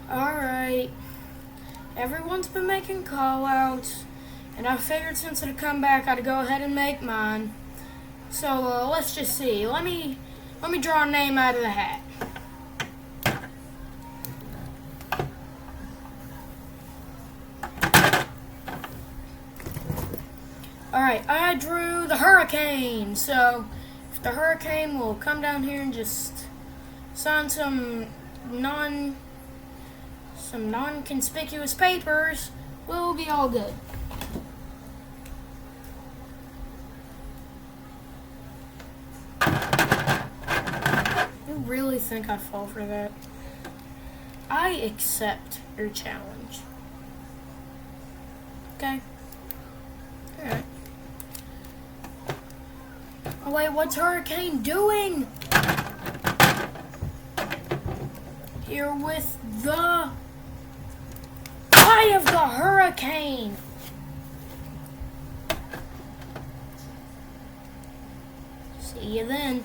Alright. Everyone's been making call-outs, and I figured since it'd come back, I'd go ahead and make mine. So, let's just see. Let me draw a name out of the hat. Alright, I drew the hurricane. So, if the hurricane will come down here and just sign some non-conspicuous papers, we'll be all good. You really think I'd fall for that? I accept your challenge. Okay? Alright. Oh wait, what's Hurricane doing? Here with the eye of the hurricane. See you then.